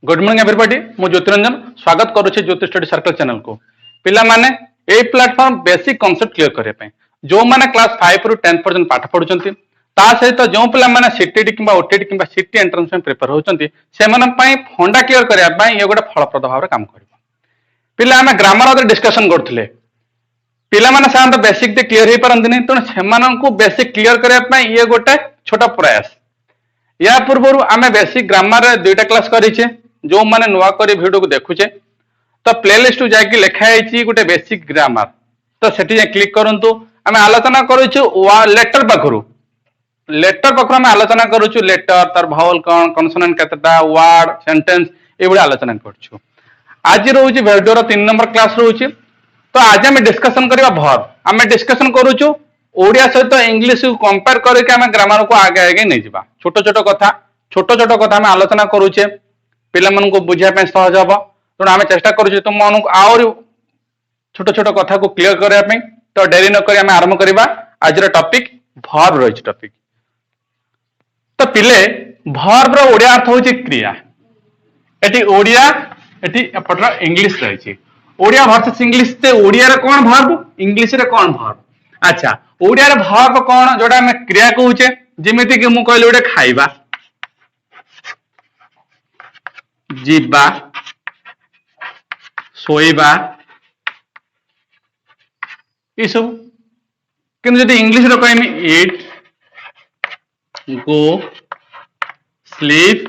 Good morning everybody मु ज्योतिरंजन स्वागत करुच्ची ज्योति study circle channel को पिला माने a platform basic concept clear करने पे जो माने क्लास 5 रु 10 पर्यंत पाठ पढुचंती ता सहित जो पिला माने सीटीडी किंबा ओटीडी किंबा सीटी एंट्रेंस में प्रिपेयर होचंती से माने पई फंडा क्लियर करया पई ये गोटे फलप्रद भाव काम करबो पिला हम ग्रामर अदर डिस्कशन करथले पिला माने साधारणतः बेसिक दे क्लियर हे परंती नहीं तो सेमानंकु बेसिक क्लियर करया पई ये गोटे छोटा प्रयास या पूर्व आम बेसिक ग्रामर दुईटा क्लास करिचे जो माने नुआ करी वीडियो को देखुचे तो प्लेलिस्ट जाकि लिखाई गोटे बेसिक ग्रामर तो सेठी क्लिक करंतु आम आलोचना करूछु लेटर पाखरु आम आलोचना करूछु लेटर तार भावल कौन कन्सोनेंट केतेटा वर्ड सेंटेंस ए बड़ी आलोचना करूछु आज रहउची वीडियो 3 नंबर क्लास रहउची तो आज आम डिस्कशन करबा वर्ब आम डिस्कशन करूछु ओडिया सहित इंग्लिश को कंपेयर करके आम ग्रामर को आगे आगे नहीं जावा छोट छोट कथा आम आलोचना करूचे पिला मन को बुझा सहज हम तेणु आम चेष्टा करुचे तुम मन को आउरी छोट छोट कथा को क्लियर करने तो डेरी नक आम आरंभ करवा आज टॉपिक वर्ब रही टॉपिक तो पिले वर्ब रो ओडिया अर्थ होची क्रिया एटी ओडिया एटी एपटर इंग्लिश रही ओडिया वर्सेस इंग्लिश ते ओडिया रे कोन वर्ब इंग्लिश रे कोन वर्ब अच्छा ओडिया रे वर्ब कोन जोडा हम क्रिया कहूचे जेमिति कि मु कहले ओडे खाइबा जीवा सोइबा ये सब किंतु जदि इंग्लिश रो कहमी ईट गो स्लीप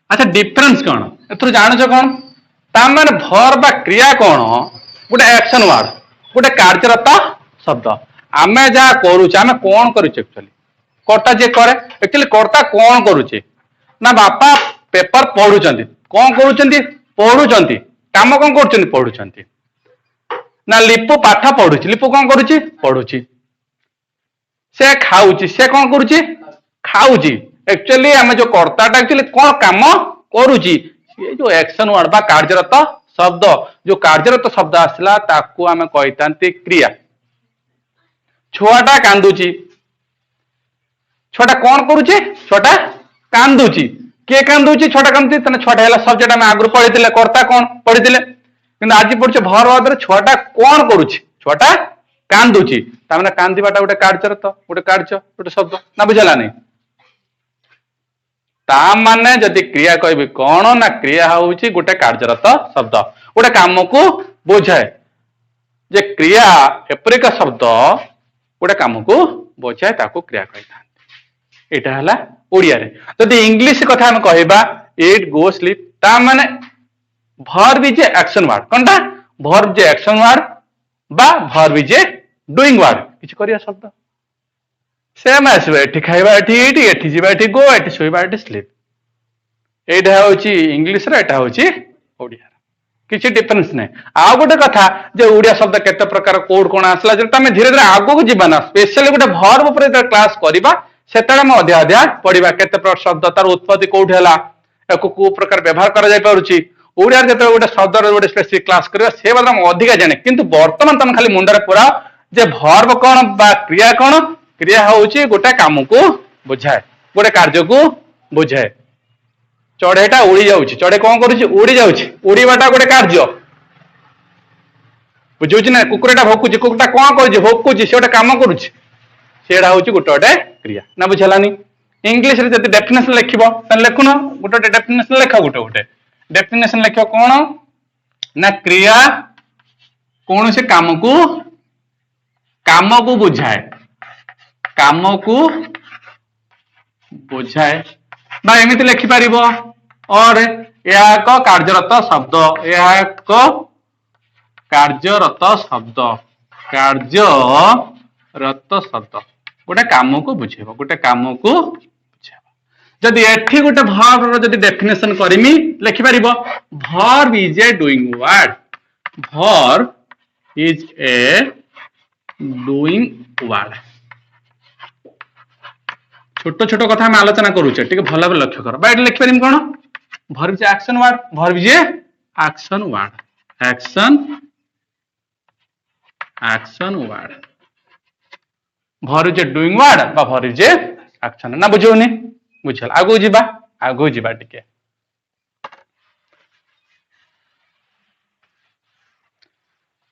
अच्छा डिफरेंस कौन एथुर जानछ कौन ता माने वर्ब बा क्रिया कौन गोटे एक्शन वर्ड गोटे कार्यरत शब्द आमे जा करूचे आमे कौन करूचे एक्चुअली कर्ता जे करे एक्चुअली कर्ता कौन करूचे ना बापा पेपर पढ़ुचंती कौन करूचंती पढ़ुचंती काम कौन करूचंती पढ़ुचंती ना लिपु पाठ पढ़ुची लिपु कौन करूची पढ़ुची से खाऊची से कौन करूची खाऊची एक्चुअली आमे जो कर्ताटा एक्चुअली कौन काम करूची ये जो एक्शन वर्ड बा कार्यरत शब्द जो कार्यरत शब्द आसला ताकू आमे कहितांती क्रिया छुआटा कांदुची छुआटा कौन करूची छुआटा कांदुची किए कांदुची छोटा कांदुची तने छोटा हैला सब्जेक्ट हम आगु पढितिले कर्ता कौन पढितिले किंतु आज पढुचे वर्ब रे छोटा कौन करूची छोटा कांदुची ता माने कांदीबाटा गोटे कार्यरत गोटे कार्य गोटे शब्द ना बुझला नहीं ता माने जदि क्रिया कहबी कौन ना क्रिया होउची गोटे कार्यरत शब्द गोटे काम को बुझाए जे क्रिया एपरिक शब्द गोटे काम को बुझाए ताको क्रिया कहता एटा हला ओडिया रे जदि इंग्लिश कथा हम कहबा ईट गो स्लीप ता माने वर्ब इज एक्शन वर्ड कोनटा वर्ब जे एक्शन वर्ड बा वर्ब इज डूइंग वर्ड किछ करिया शब्द सेम आसबे एठी खाइबा एठी एठी एठी जिबा एठी गो एठी सोइबा एठी स्लीप एटा होची इंग्लिश रे एटा होची ओडिया किछ डिफरेंस नै आ गोटे कथा जे ओडिया शब्द केते प्रकार कोड कोन आसला जे तमे धीरे धीरे आगो को जीवाना स्पेशली गोटे वर्ब ऊपर क्लास करिबा सेतळे म अध्याय अध्याय पढिबा केते प्रकार शब्द तार उत्पत्ति कोठी हला एको को प्रकार व्यवहार करा जाय पारुची ओडिया जते गोटे शब्द रो गोटे स्पेसिफिक क्लास करबा से बारे म अधिक जाने किंतु वर्तमान तम खाली मुंडरे पुरा जे वर्ब कोन बा क्रिया कोन क्रिया होउची गोटे काम को बुझाए गोटे कार्य को बुझाए चढ़ेटा उड़ी जाउची चढ़े कोन करूची उड़ी जाउची उड़ीबाटा गोटे कार्य बुझुची ना कुकुरटा भोकुची कुकुरटा कोन करूची भोकुची से गोटे काम करूची सेडा होची गोटे गोटे क्रिया ना बुझलानी इंग्लिश रे जति डेफिनेशन लिखिबो तन लेखुन गोटे गोटे डेफिनेशन लेख गोटे गोटे डेफिनेशन लिखियो कोन ना क्रिया कौन से काम को बुझाए बा एमिति लिखि परिबो और यह एक कार्यरत शब्द यह एक कार्यरत शब्द गोटे काम को बुझेबो गोटे काम को बुझेबो जदि एठी गोटे वर्ब रो जदि डेफिनेशन करमी लिखि परिबो verb is a doing word verb is a doing word छोट छोट कथा हम आलोचना करूचे ठीक भल भाव लक्ष्य कर बा लिखि परिम कोन verb is action word verb is action word action word भर इज डूइंग वर्ड बा भर इज एक्शन ना बुझौनी बुझल आगो जीवा टिके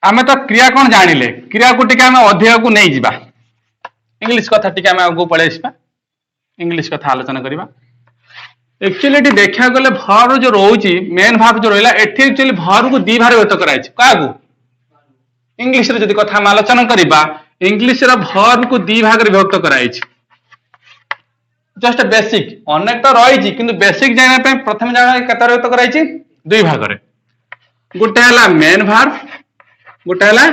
आमे तो क्रिया कौन जानिले क्रिया को टिके आमे अधिक को नहीं जिबा इंग्लिश कथा टिके आमे आगु पळे आसीबा इंग्लिश कथा आलोचना करिबा एक्चुअली एटी देखा गले भर जो रोची मेन भाग जो रहिला एठी एक्चुअली भर को दी भाग व्यक्त कराइछ कागु इंग्लिश रे जदि कथा हम आलोचना करिबा इंग्लिश रे भर को दी भाग रे व्यक्त कराइछ जस्ट बेसिक अनेक तो रही किंतु बेसिक जाना पे प्रथम जाना केता व्यक्त कराइछ दुई भाग रे गोटे हला मेन भार्ब गोटे हला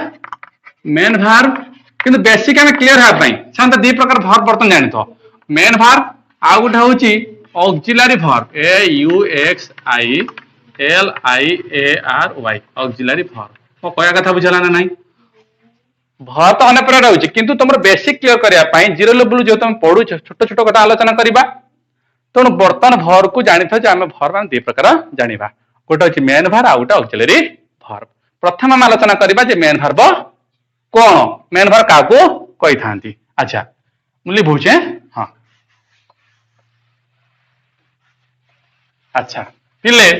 मेन भार्ब किंतु बेसिक हम क्लियर हा पई सांत दी प्रकार भार्ब बर्तन जानि तो मेन भार्ब आ गोटे होची auxiliary verb A U X I L I A R Y auxiliary verb मो कहया कथा बुझला ना नहीं भार तो अनेक प्रकार होची किंतु तुमर बेसिक क्लियर करिया पई जीरो लेवल जो तुम पढु छोट छोट कथा आलोचना करिबा तण बर्तन भर को जानि छ जे हम भर मान दी प्रकार जानिबा गोटे होची मेन भार आ गोटे ऑक्सिलरी भार्ब प्रथम हम आलोचना करिबा जे मेन भार्ब कोन मेन भार काको कहि थांती अच्छा मुली बुझे हां अच्छा पिले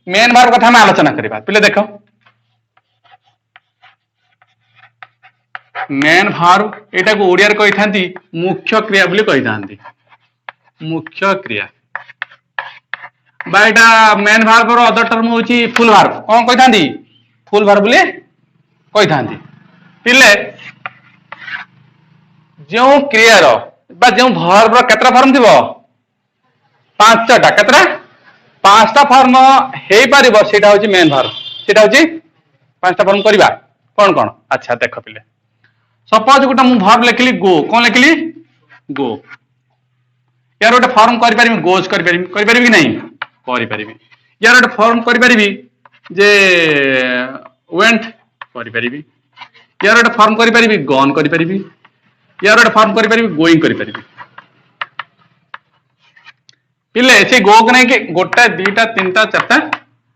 मेन भार्ब कथा हम आलोचना करिबा पिले देखो मेन भार्ब एटा को ओडिया रे कहि थांती मुख्य क्रिया बोली कहि थांती मुख्य क्रिया बाइटा मेन भार्ब रो अदर टर्म होची फुल भार्ब कोन कहि थांती फुल भार्ब बोली कहि थांती पिले जो क्रिया रो बा जो भार्ब रो केतरा फॉर्म थिबो पांचटा केतरा पांचटा फॉर्म हे पारिबो सेटा होची मेन भार्ब सेटा होची पांचटा फॉर्म करिबा कोन कोन अच्छा देखो पिले सपोज गोटा मु भार्ब लिखली गो कोन लिखली गो यार गोटे फॉर्म करि परिबी गोज करि परिबी कि नहीं करि परिबी यार गोटे फॉर्म करि परिबी जे वेंट करि परिबी यार गोटे फॉर्म करि परिबी गॉन करि परिबी यार गोटे फॉर्म करि परिबी गोइंग करि परिबी पिले से गो को नहीं के गोटा दुईटा तीनटा चारटा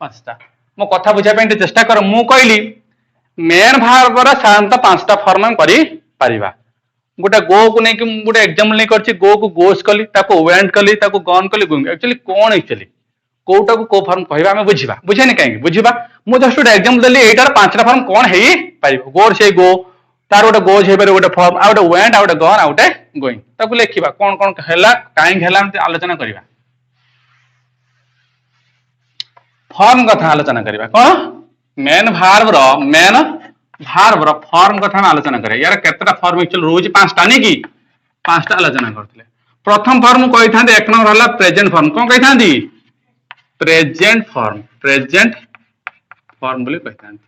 पांचटा मो कथा बुझा पे चेष्टा कर मु कहली मेन भार्ब रा साधारणतः पांचटा फॉर्म हम करि परिबा गोटे गो को नहीं कि गोटे एग्जांपल नहीं करछि गो को गोस कली ताको वेंट कली ताको गॉन कली गोइंग एक्चुअली कोन एक्चुअली कोटा को को फॉर्म कहबा हमें बुझिबा बुझेनी काहे बुझिबा मु जस्ट गोटे एग्जांपल देली एटार पांचटा फॉर्म कोन हेई परिबो गोर से गो तार गोटे गोज हे पारे गोटे फॉर्म आ गोटे वेंट आ गोटे गॉन आ गोटे गोइंग ताको लेखिबा कोन कोन हैला काहे हैला हम आलोचना करिबा फॉर्म कथा आलोचना करिबा कोन मेन भार्ब रो फॉर्म कथा हम आलोचना करे यार केतटा फॉर्म एक्चुअली रोज पांचटा नहीं कि पांचटा आलोचना करथिले प्रथम फॉर्म कहि थांदे एक नंबर हला प्रेजेंट फॉर्म कोन कहि थांदी प्रेजेंट फॉर्म बोली कहि थांदी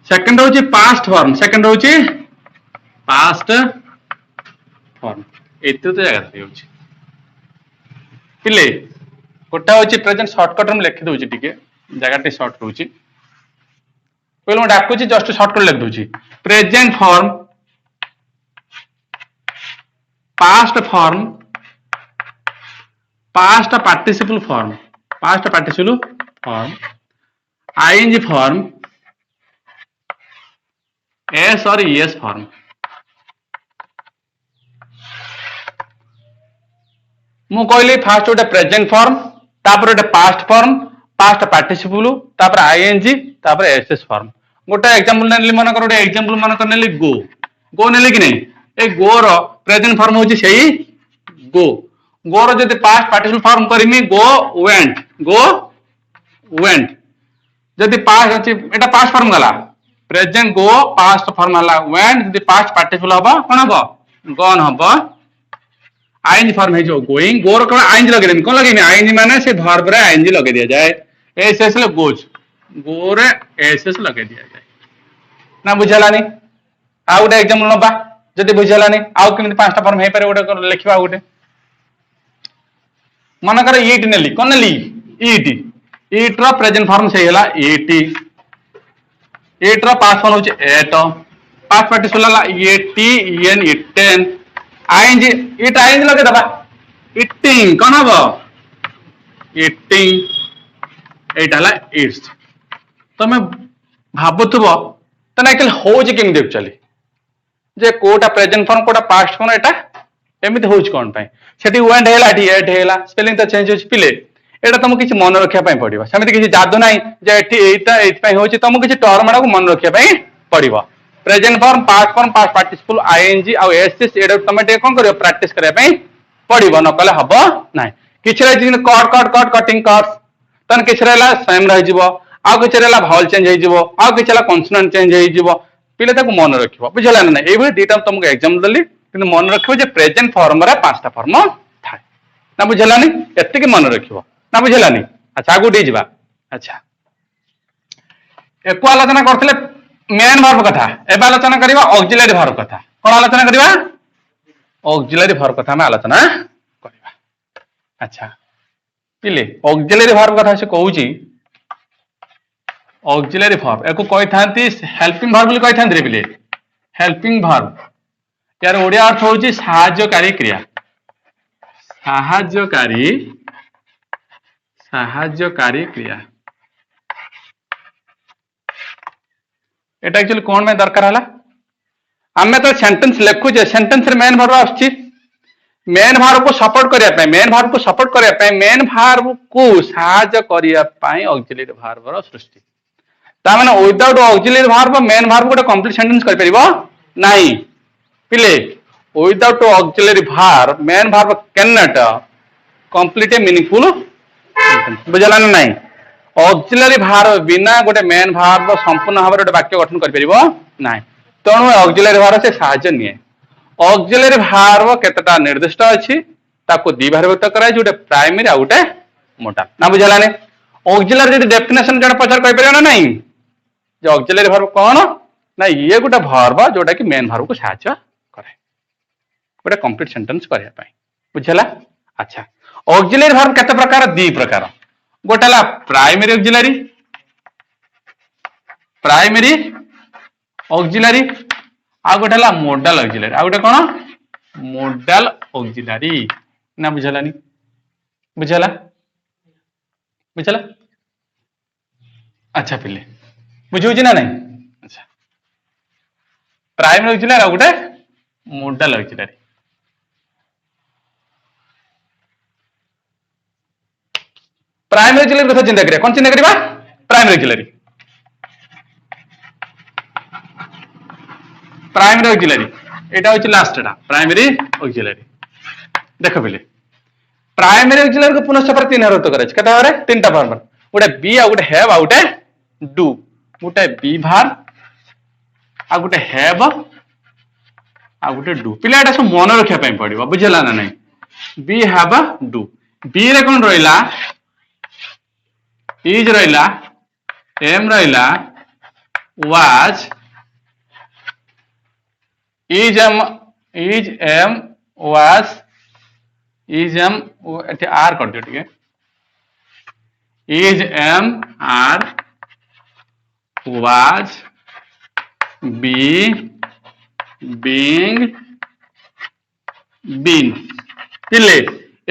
सेकंड होची पास्ट फॉर्म एते तो जगह होची पिले गोटा होची प्रेजेंट शॉर्टकट हम लिखि दोची टिके जगह टे शॉर्ट होची पहले मैं डाकुची जस्ट शॉर्टकट लिख दोची present form past participle form ING form S और ईएस फॉर्म मु कहली फास्ट गोटे प्रेजेंट फॉर्म तापर गोटे पास्ट पार्टिसिपल तापर आईएनजी तापर एसएस फॉर्म गोटे एग्जांपल नेली मन कर गोटे एग्जांपल मन कर नेली गो नेली कि नहीं ए गो रो प्रेजेंट फॉर्म होची सेही गो रो जदि पास्ट पार्टिसिपल फॉर्म करमी गो वेंट जदि पास्ट अछि एटा पास्ट फॉर्म गला प्रेजेंट गो पास्ट फॉर्म हला वेंट जदि पास्ट पार्टिसिपल हबो कोन हबो गॉन हबो आईएनजी फॉर्म है जो गोइंग गो रो आईएनजी लगे देम कोन लगे आईएनजी माने से वर्ब रे आईएनजी लगे दिया जाए एसएस ले गोज गो रे एसएस लगे दिया जाए ना बुझलानी आ गोटे एग्जांपल नबा जदि बुझलानी आउ केमि पांचटा फॉर्म हे पारे गोटे लिखिबा गोटे मन कर ईट नेली कोन नेली ईट रो प्रेजेंट फॉर्म से हला ईटी ईट रो पास्ट फॉर्म होचे एट पास्ट पार्टिसिपल हला ET EN eaten ING eat ING लगे दबा इटिंग कोन हबो इटिंग एटा हला इट्स तमे भाबुथबो तने एक्चुअली होज केमि एक्चुअली जे कोटा प्रेजेंट फॉर्म कोटा पास्ट फॉर्म एटा एमिति होज कोन पय सेठी वेंट हेला ठी एट हेला स्पेलिंग तो चेंज होच पिले एटा तुमको किसी मन रखा पड़ो सेमती किसी जादू ना ये तुमको किसी टर्म गुड़ा मन रखा पड़ो present form past participle ING आउ एसएस एटा तुम कौन कर प्रैक्टिस करने पड़ो न कले हम ना किसी cut cut cut cutting cuts तन किसी सेम रही आउ किसी भावल चेंज हो किसी कन्सोनेंट चेंज हो पिले मन रख बुझला ना ये दुटा तुमको एग्जाम देली कि मन रखिए प्रेजेंट फॉर्म रे 5टा फॉर्म थाए ना बुझलानी एति मन रख ना बुझलानी अच्छा आगु जा अच्छा एको आलोचना करते मेन वर्ब कथा एवं आलोचना करवा ऑक्सिलरी वर्ब कथा कौन आलोचना करवा ऑक्सिलरी वर्ब कथा में आलोचना करवा अच्छा पिले ऑक्सिलरी वर्ब कथा से कहूची ऑक्सिलरी वर्ब एको कहि थांती हेल्पिंग वर्ब बोली कहि थांती रे पिले हेल्पिंग वर्ब यार ओडिया अर्थ होची सहायकारी क्रिया सहायकारी क्रिया एटा एक्चुअली कौन में दरकार हला आमे तो सेंटेंस लिखुचे सेंटेंस रे मेन वर्ब आछि मेन वर्ब को सपोर्ट करिया पे मेन वर्ब को सपोर्ट करिया पे मेन वर्ब को सहायता करिया पाई ऑक्सिलरी वर्ब रो सृष्टि ता माने without auxiliary verb main verb को कंप्लीट सेंटेंस कर परिबो नाही पिले without auxiliary verb main verb can not complete A meaningful बुझला ना नहीं ऑक्सिलरी वर्ब बिना गोटे मेन वर्ब संपूर्ण भाव गोटे वाक्य गठन कर परिबो नाही तेणु ऑक्सिलरी वर्ब से सहायता निए ऑक्सिलरी वर्ब केतटा निर्दिष्ट अछि ताको दी भाग व्यक्त कराय जोटे प्राइमरी आ गोटे मोटा ना बुझला ने ऑक्सिलरी जदी डेफिनेशन जण पचार कहि परियो ना नहीं जे ऑक्सिलरी वर्ब कोन ना ये गोटे वर्ब जोटा कि मेन वर्ब को सहायता करे गोटे कंप्लीट सेंटेंस करिया पाई बुझला अच्छा ऑक्सिलरी वर्ब केते प्रकार दी प्रकार गोटे ला प्राइमरी ऑक्सिलरी आ गोटे ला मोडल ऑक्सिलरी आ गोटे कोन मोडल ऑक्सिलरी ना बुझलानी बुझला बुझला अच्छा पिले बुझुची ना नहीं अच्छा प्राइमरी ऑक्सिलरी आ गोटे मोडल ऑक्सिलरी प्राइमरी ऑक्सिलरी कथा चिंता करिया कौन चिंता करिया प्राइमरी ऑक्सिलरी एटा होची लास्ट टा प्राइमरी ऑक्सिलरी देखो बिले प्राइमरी ऑक्सिलरी को पुनः पर तीन अर्थ करे कता रे तीनटा वर्ब गोटे बी आ गोटे हैव आ गोटे डू गोटे बी वर्ब आ गोटे हैव आ गोटे डू पिला एटा सब मन रखिया पई पड़िबो बुझला ना नहीं बी हैव डू बी रे कोन रहिला इज रहिला एम रहिला was is am was is am एठी आर कर दियो ठीक है is am are was be being been पिले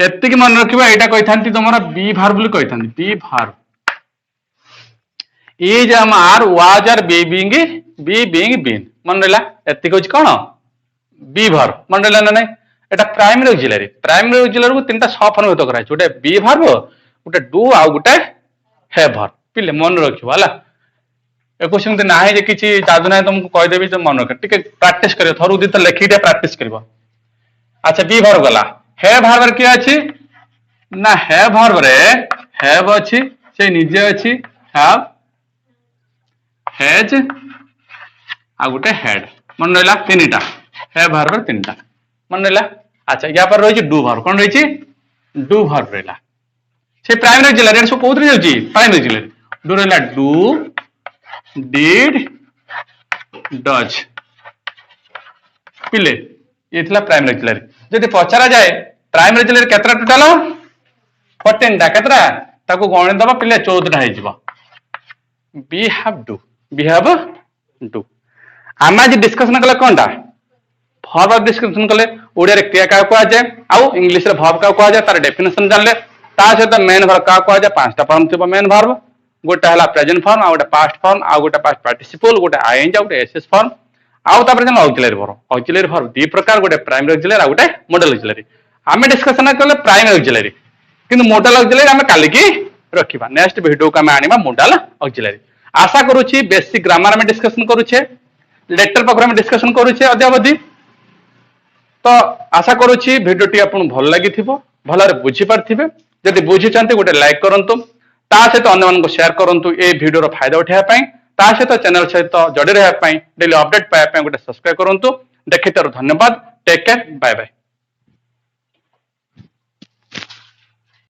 एति की मन रखिबा एटा कहि थांती तमरा बी वर्ब बोली कहि थांती be verb is am are was are be being been मन रहिला एति कहूची कोन बी वर्ब मन रहिला ना नहीं एटा प्राइमरी ऑक्सिलरी को तीनटा सब फॉर्म व्यक्त कराय गोटे बी वर्ब गोटे डू आ गोटे हैव वर्ब पिले मन रखिबो हला एको सेमते नाही जे किछि जादू नाही तुमको कहि देबी जे मन रख टिके प्रैक्टिस करियो थरु दी त लेखिटा प्रैक्टिस करबो अच्छा बी वर्ब गला हैव वर्ब के अछि ना हैव वर्ब रे हैव अछि से निजे अछि हैव हैज आ गोटे हेड मन रहिला तीनटा हैव वर्ब तीनटा मन रहिला अच्छा या पर रही डू वर्ब कोन रही डू वर्ब रहिला से प्राइमरी ऑक्सिलरी सो कोथरे जाउची प्राइमरी ऑक्सिलरी डू रहिला डू डिड डज पिले ये थिला प्राइमरी ऑक्सिलरी जदि पचरा जाए प्राइमरी ऑक्सिलरी केतरा टोटल 14 टा केतरा ताको गणित दबा पिले 14 टा हे जिवो वी हैव डू आम आज डिस्कशन कले कौन टा वर्ब डिस्कशन कले ओडिया रे क्रिया का कहा जाए आउ इंग्लिश रे वर्ब का कहा जाए तार डेफिनेशन जानले ता सहित मेन वर्ब का कहा जाए 5टा फॉर्म थिबो मेन वर्ब गोटे हला प्रेजेंट फॉर्म आ गोटे पास्ट फॉर्म आ गोटे पास्ट पार्टिसिपल गोटे आईएनजी आ गोटे एसएस फॉर्म आउ तापर जन ऑक्सिलरी वर्ब दी प्रकार गोटे प्राइमरी ऑक्सिलरी आ गोटे मॉडल ऑक्सिलरी आमे डिस्कशन कले प्राइमरी ऑक्सिलरी किंतु मोडाल ऑक्सिलरी आम काली की रखा नेक्स्ट वीडियो को आम आने मोडाल ऑक्सिलरी आशा करुच्ची बेसिक ग्रामर में डिस्कशन करुचे लेटर पाखे में डिस्कशन करुचे अद्यावधि तो आशा करुच्ची भिडियोटी आपको भल लगी भल बुझी पारे जदि बुझी गोटे लाइक करूँ ता सहित अन्य शेयर करूँ ये भिडियो फायदा उठाई ता सहित चैनल सहित जड़ी रहा डेली अपडेट पाइबा गोटे सब्सक्राइब करूँ देखते धन्यवाद टेक केयर बाय बाय।